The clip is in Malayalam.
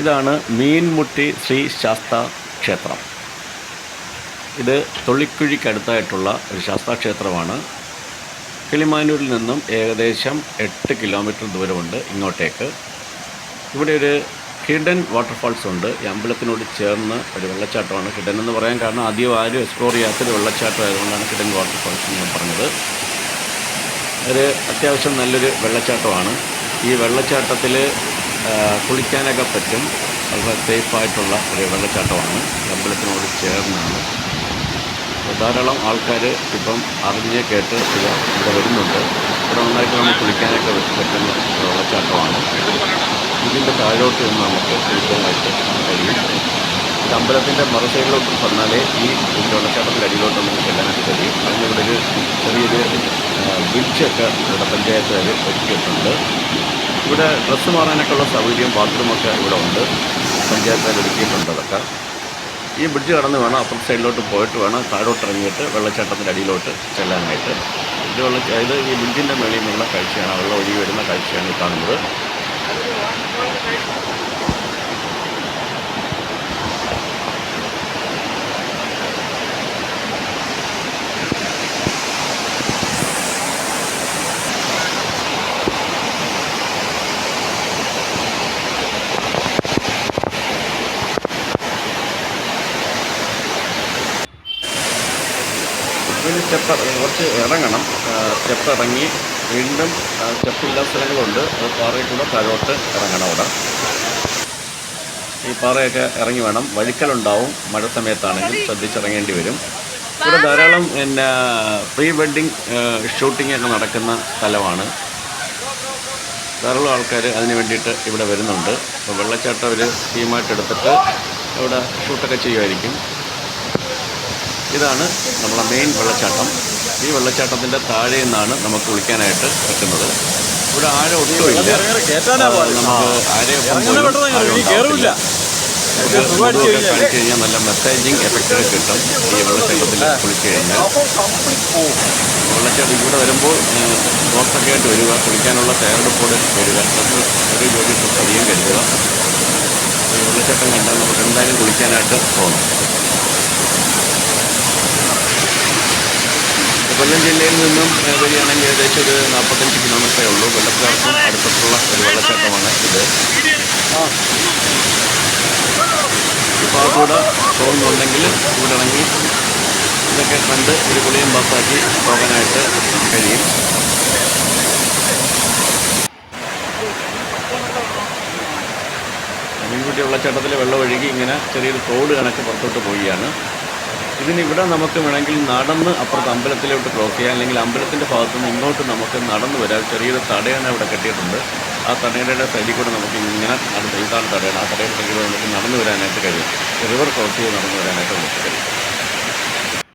ഇതാണ് മീൻമുട്ടി ശ്രീ ശാസ്താ ക്ഷേത്രം. ഇത് തൊള്ളിക്കുഴിക്കടുത്തായിട്ടുള്ള ഒരു ശാസ്താ ക്ഷേത്രമാണ്. കിളിമാനൂരിൽ നിന്നും ഏകദേശം 8 കിലോമീറ്റർ ദൂരമുണ്ട് ഇങ്ങോട്ടേക്ക്. ഇവിടെ ഒരു ഹിഡൻ വാട്ടർഫാൾസ് ഉണ്ട്. ഈ അമ്പലത്തിനോട് ചേർന്ന് ഒരു വെള്ളച്ചാട്ടമാണ്. ഹിഡൻ എന്ന് പറയാൻ കാരണം അധികം ആരും എക്സ്പ്ലോർ ചെയ്യാത്തൊരു വെള്ളച്ചാട്ടം ആയതുകൊണ്ടാണ് ഹിഡൻ വാട്ടർഫാൾസ് എന്ന് ഞാൻ പറഞ്ഞത്. ഒരു അത്യാവശ്യം നല്ലൊരു വെള്ളച്ചാട്ടമാണ്. ഈ വെള്ളച്ചാട്ടത്തിൽ കുളിക്കാനൊക്കെ പറ്റും. വളരെ സേഫായിട്ടുള്ള ഒരു വെള്ളച്ചാട്ടമാണ്. അമ്പലത്തിനോട് ചേർന്നാണ്. ധാരാളം ആൾക്കാർ ഇപ്പം അറിഞ്ഞ് കേട്ട് ഇവിടെ വരുന്നുണ്ട്. ഇവിടെ നന്നായിട്ട് നമുക്ക് കുളിക്കാനൊക്കെ പറ്റുന്ന വെള്ളച്ചാട്ടമാണ്. ഇതിൻ്റെ താഴോട്ട് നിന്ന് നമുക്ക് കുളിക്കാനായിട്ട് കഴിയും. ഇത് അമ്പലത്തിൻ്റെ മറുസൈഡിലോട്ട് വന്നാലേ ഈ വെള്ളച്ചാട്ടത്തിൻ്റെ അടിയിലോട്ട് നമുക്ക് ചെല്ലാനായിട്ട് കഴിയും. അതിനിവിടെ ഒരു ചെറിയൊരു ബ്രിഡ്ജൊക്കെ ഇവിടെ പഞ്ചായത്തുകാർ ഒരുക്കിയിട്ടുണ്ട്. ഇവിടെ ഡ്രസ്സ് മാറാനൊക്കെ ഉള്ള സൗകര്യം ബാത്റൂമൊക്കെ ഇവിടെ ഉണ്ട്. പഞ്ചായത്തുകാർ ഒരുക്കിയിട്ടുണ്ട് അതൊക്കെ. ഈ ബ്രിഡ്ജ് കടന്ന് വേണം അപ്പുറത്തെ സൈഡിലോട്ട് പോയിട്ട് വേണം താഴോട്ട് ഇറങ്ങിയിട്ട് വെള്ളച്ചാട്ടത്തിൻ്റെ അടിയിലോട്ട് ചെല്ലാനായിട്ട്. ഇത് ഈ ബ്രിഡ്ജിൻ്റെ മേളിൽ നിന്നുള്ള കാഴ്ചയാണ്. വെള്ളം ഒഴുകി വരുന്ന കാഴ്ചയാണ് ഈ കാണുന്നത്. ഇതിന് കുറച്ച് ഇറങ്ങണം. സ്റ്റെപ്പ് ഇറങ്ങി വീണ്ടും സ്റ്റെപ്പില്ലാത്ത സ്ഥലങ്ങളുണ്ട്. അത് പാറയിൽ കൂടെ താഴോട്ട് ഇറങ്ങണം. അവിടെ ഈ പാറയൊക്കെ ഇറങ്ങി വേണം. വഴിക്കലുണ്ടാവും. മഴ സമയത്താണെങ്കിൽ ശ്രദ്ധിച്ചിറങ്ങേണ്ടി വരും. ഇവിടെ ധാരാളം പ്രീ വെഡ്ഡിങ് ഷൂട്ടിംഗ് ഒക്കെ നടക്കുന്ന സ്ഥലമാണ്. ധാരാളം ആൾക്കാർ അതിന് വേണ്ടിയിട്ട് ഇവിടെ വരുന്നുണ്ട്. അപ്പോൾ വെള്ളച്ചാട്ടം ഒരു തീമായിട്ട് എടുത്തിട്ട് ഇവിടെ ഷൂട്ടൊക്കെ ചെയ്യുമായിരിക്കും. ഇതാണ് നമ്മുടെ മെയിൻ വെള്ളച്ചാട്ടം. ഈ വെള്ളച്ചാട്ടത്തിൻ്റെ താഴെ നിന്നാണ് നമുക്ക് കുളിക്കാനായിട്ട് പറ്റുന്നത്. ഇവിടെ ആഴം ഒട്ടുമില്ല. നമുക്ക് കാണിച്ചു കഴിഞ്ഞാൽ നല്ല മെസ്സേജിങ് എഫക്റ്റൊക്കെ കിട്ടും. ഈ വെള്ളച്ചാട്ടത്തിൽ കുളിച്ചു കഴിഞ്ഞാൽ വെള്ളച്ചാട്ടം ഇവിടെ വരുമ്പോൾ ബോക്സൊക്കെ ആയിട്ട് വരിക, കുളിക്കാനുള്ള തയ്യാറെടുപ്പോടെ വരിക, ഒരു ജോലി അധികം കരുതുക. ഈ വെള്ളച്ചാട്ടം കണ്ടാൽ നമുക്ക് എന്തായാലും കുളിക്കാനായിട്ട് തോന്നും. കൊല്ലം ജില്ലയിൽ നിന്നും വരികയാണെങ്കിൽ ഏകദേശം ഒരു 45 കിലോമീറ്ററേ ഉള്ളൂ. വെള്ളച്ചാട്ടം അടുത്തുള്ള ഒരു വെള്ളച്ചാട്ടമാണ് ഇത്. ഇപ്പോൾ അതുകൂടെ പോകുന്നുണ്ടെങ്കിൽ ഇവിടെ ഇറങ്ങി ഇതൊക്കെ കണ്ട് ഒരു കുളിയും പാസ്സാക്കി പോകാനായിട്ട് കഴിയും. മീൻകുട്ടി വെള്ളച്ചാട്ടത്തിൽ വെള്ളം ഒഴുകി ഇങ്ങനെ ചെറിയൊരു തോട് കണക്ക് പുറത്തോട്ട് പോവുകയാണ്. ഇതിനിവിടെ നമുക്ക് വേണമെങ്കിൽ നടന്ന് അപ്പുറത്ത് അമ്പലത്തിലോട്ട് ക്രോസ് ചെയ്യാം. അല്ലെങ്കിൽ അമ്പലത്തിൻ്റെ ഭാഗത്തുനിന്ന് ഇങ്ങോട്ട് നമുക്ക് നടന്നു വരാം. ചെറിയൊരു തടയാണ് ഇവിടെ കെട്ടിയിട്ടുണ്ട്. ആ തടയുടെ സൈഡിൽ കൂടെ നമുക്ക് ഇങ്ങനെ ഇതാണ് തടയാണ്. ആ തടയുടെ സൈഡിൽ കൂടെ നമുക്ക് നടന്നു വരാനായിട്ട് കഴിയും. റിവർ ക്രോസ് ചെയ്ത് നടന്നു വരാനായിട്ട് നമുക്ക് കഴിയും.